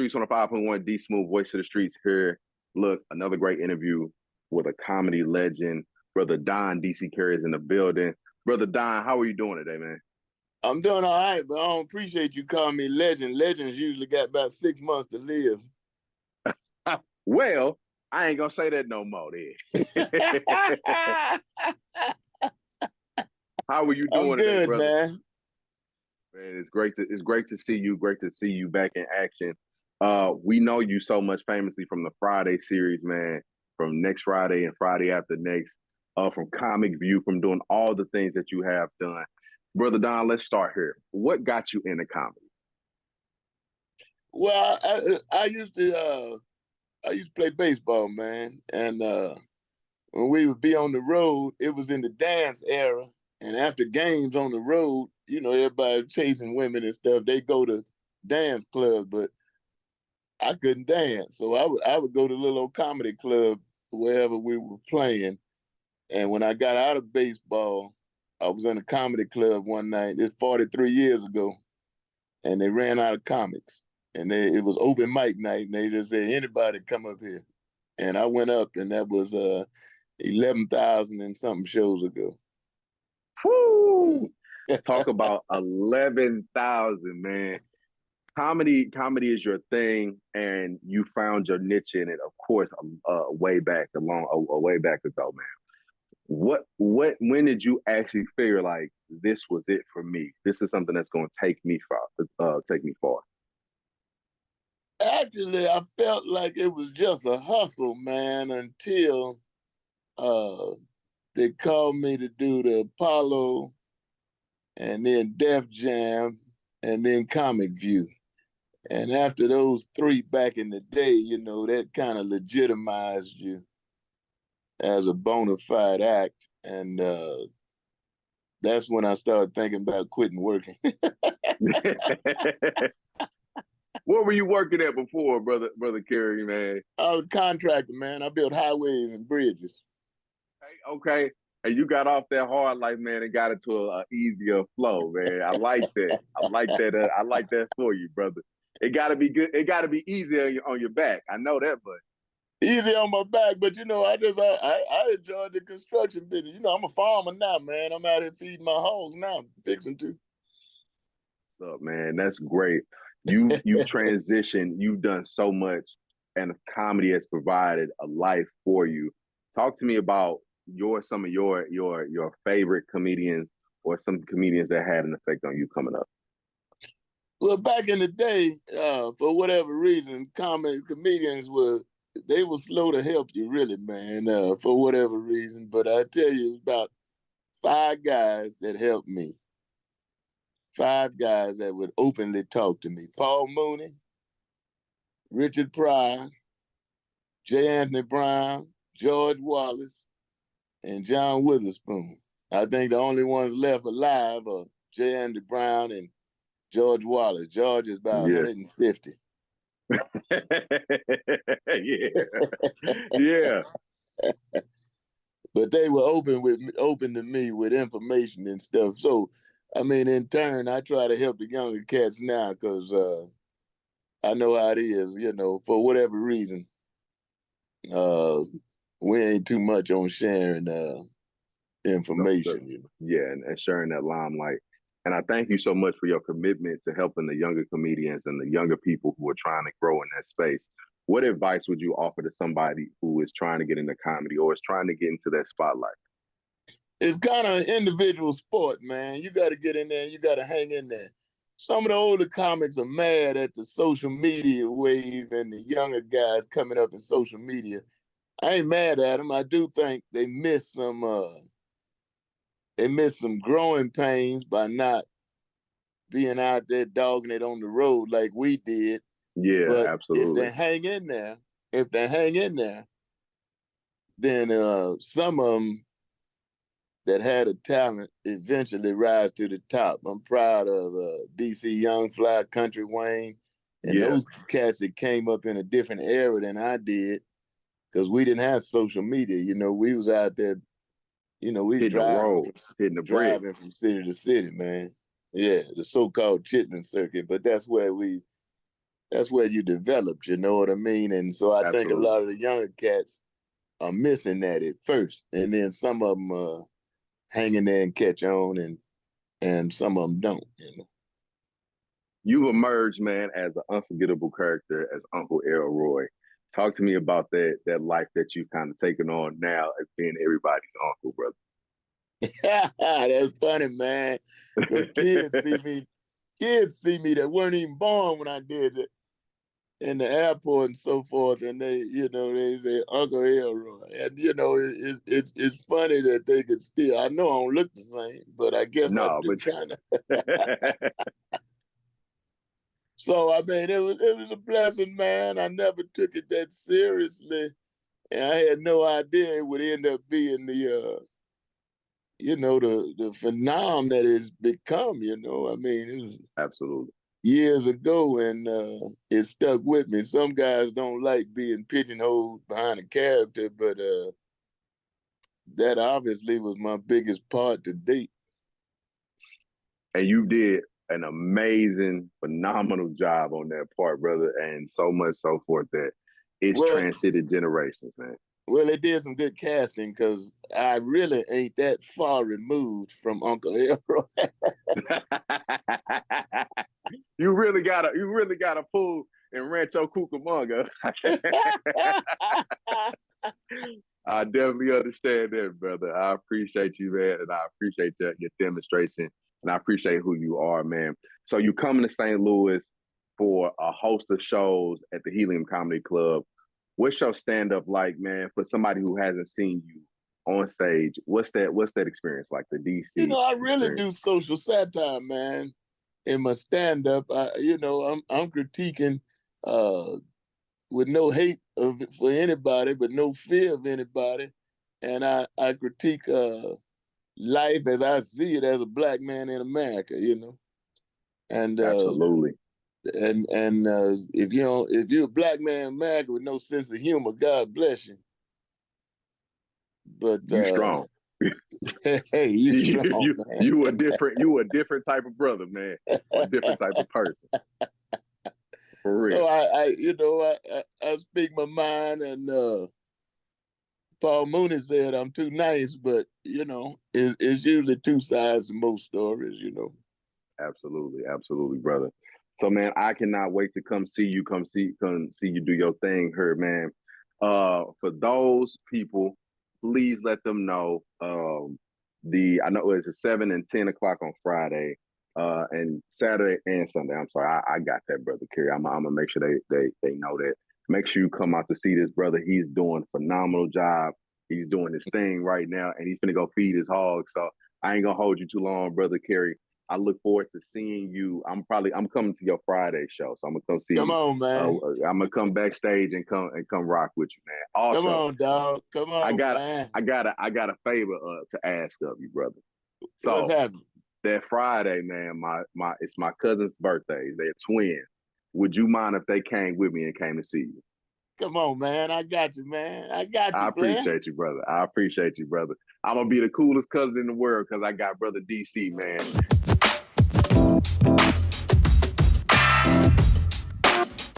Streets on the 5.1, Dsmoovee, voice of the streets here. Look, another great interview with a comedy legend. Brother Don DC Carey is in the building. Brother Don, how are you doing today, man? I'm doing all right, but I don't appreciate you calling me legend. Legends usually got about 6 months to live. Well, I ain't gonna say that no more then. How are you doing today, brother? Man. Man, it's great to see you. Great to see you back in action. We know you so much famously from the Friday series, man, from Next Friday and Friday After Next, from Comic View, from doing all the things that you have done. Brother Don, let's start here. What got you into comedy? Well, I used to play baseball, man, and when we would be on the road, it was in the dance era, and after games on the road, you know, everybody chasing women and stuff. They go to dance clubs, but I couldn't dance, so I would go to little old comedy club wherever we were playing. And when I got out of baseball, I was in a comedy club one night. It's 43 years ago, and they ran out of comics. And it was open mic night, and they just said, anybody come up here. And I went up, and that was 11,000 and something shows ago. Woo! Talk about 11,000, man. Comedy is your thing, and you found your niche in it, of course, way back ago, man. When did you actually figure like this was it for me? This is something that's going to take me far. Actually, I felt like it was just a hustle, man, until they called me to do the Apollo, and then Def Jam, and then Comic View. And after those three back in the day, you know, that kind of legitimized you as a bona fide act. And that's when I started thinking about quitting working. What were you working at before, brother Carey, man? I was a contractor, man. I built highways and bridges. Okay. And you got off that hard life, man, and got into an easier flow, man. I like that. I like that for you, brother. It got to be good. It got to be easier on your back. I know that, but easy on my back. But you know, I enjoyed the construction business. You know, I'm a farmer now, man. I'm out here feeding my hogs now, fixing to. What's up, man? That's great. You've transitioned. You've done so much, and comedy has provided a life for you. Talk to me about some of your favorite comedians, or some comedians that had an effect on you coming up. Well, back in the day, for whatever reason, comedians were slow to help you, really, man, for whatever reason. But I tell you, it was about 5 guys that helped me. 5 guys that would openly talk to me. Paul Mooney, Richard Pryor, J. Anthony Brown, George Wallace, and John Witherspoon. I think the only ones left alive are J. Anthony Brown and George Wallace. George is about 150. Yeah. But they were open to me with information and stuff. So, I mean, in turn, I try to help the younger cats now because I know how it is, you know, for whatever reason. We ain't too much on sharing information. You know? Yeah, and sharing that limelight. And I thank you so much for your commitment to helping the younger comedians and the younger people who are trying to grow in that space. What advice would you offer to somebody who is trying to get into comedy or is trying to get into that spotlight? It's kind of an individual sport, man. You got to get in there. You got to hang in there. Some of the older comics are mad at the social media wave and the younger guys coming up in social media. I ain't mad at them. I do think they miss some growing pains by not being out there dogging it on the road like we did. Yeah, but absolutely. If they hang in there, then some of them that had a talent eventually rise to the top. I'm proud of DC Young Fly, Country Wayne, and those cats that came up in a different era than I did, because we didn't have social media. You know, we was out there, you know, we driving from city to city, man. Yeah, the so-called Chitlin circuit, but that's where we that's where you developed, you know what I mean? And so I think a Absolutely. lot of the younger cats are missing that at first, and then some of them hang in there and catch on, and some of them don't, you know. You've emerged, man, as an unforgettable character as Uncle Elroy. Talk to me about that life that you've kind of taken on now as being everybody's uncle, brother. That's funny, man. Because kids see me that weren't even born when I did it in the airport and so forth, and they say Uncle Elroy, and it's funny that they could still. I know I don't look the same, but I guess I No, do kind of. but So I mean, it was a blessing, man. I never took it that seriously, and I had no idea it would end up being the phenomenon that it's become. I mean, it was absolutely. years ago, and it stuck with me. Some guys don't like being pigeonholed behind a character, but that obviously was my biggest part to date. And you did an amazing, phenomenal job on that part, brother, and so much so forth that it's Well, transcended generations, man. well, they did some good casting because I really ain't that far removed from Uncle Elroy. You really gotta pull and Rancho Cucamonga. I definitely understand that, brother. I appreciate you, man, and I appreciate your demonstration, and I appreciate who you are, man. So you coming to St. Louis for a host of shows at the Helium Comedy Club. What's your stand-up like, man, for somebody who hasn't seen you on stage? What's that experience like, the DC I really experience? do social satire, man. In my stand-up, I'm critiquing with no hate for anybody, but no fear of anybody, and I critique life as I see it as a black man in America, and Absolutely. If you're a black man in America with no sense of humor, God bless you. But You strong. hey, you strong, man. You a different type of brother, man. A different type of person. For real. So I speak my mind, and Paul Mooney said I'm too nice, but it's usually two sides to most stories, Absolutely, absolutely, brother. So, man, I cannot wait to come see you you do your thing here, man. For those people, please let them know. I know it's a 7 and 10 o'clock on Friday, and Saturday and Sunday. I'm sorry, I got that, brother Kerry. I'm gonna make sure they know that. Make sure you come out to see this brother. He's doing a phenomenal job. He's doing his thing right now, and he's gonna go feed his hogs. So I ain't gonna hold you too long, brother Kerry. I look forward to seeing you. I'm coming to your Friday show, so I'm gonna come see Come you. on, man. I'm gonna come backstage and come rock with you, man. Also, Come on, dog. Come on, man. I got a favor to ask of you, brother. What's So happening? that Friday, man, it's my cousin's birthday. They're twins. Would you mind if they came with me and came to see you? Come on, man. I got you, man. I got I you, man. appreciate you, brother. I appreciate you, brother. I'm gonna be the coolest cousin in the world because I got brother DC, man.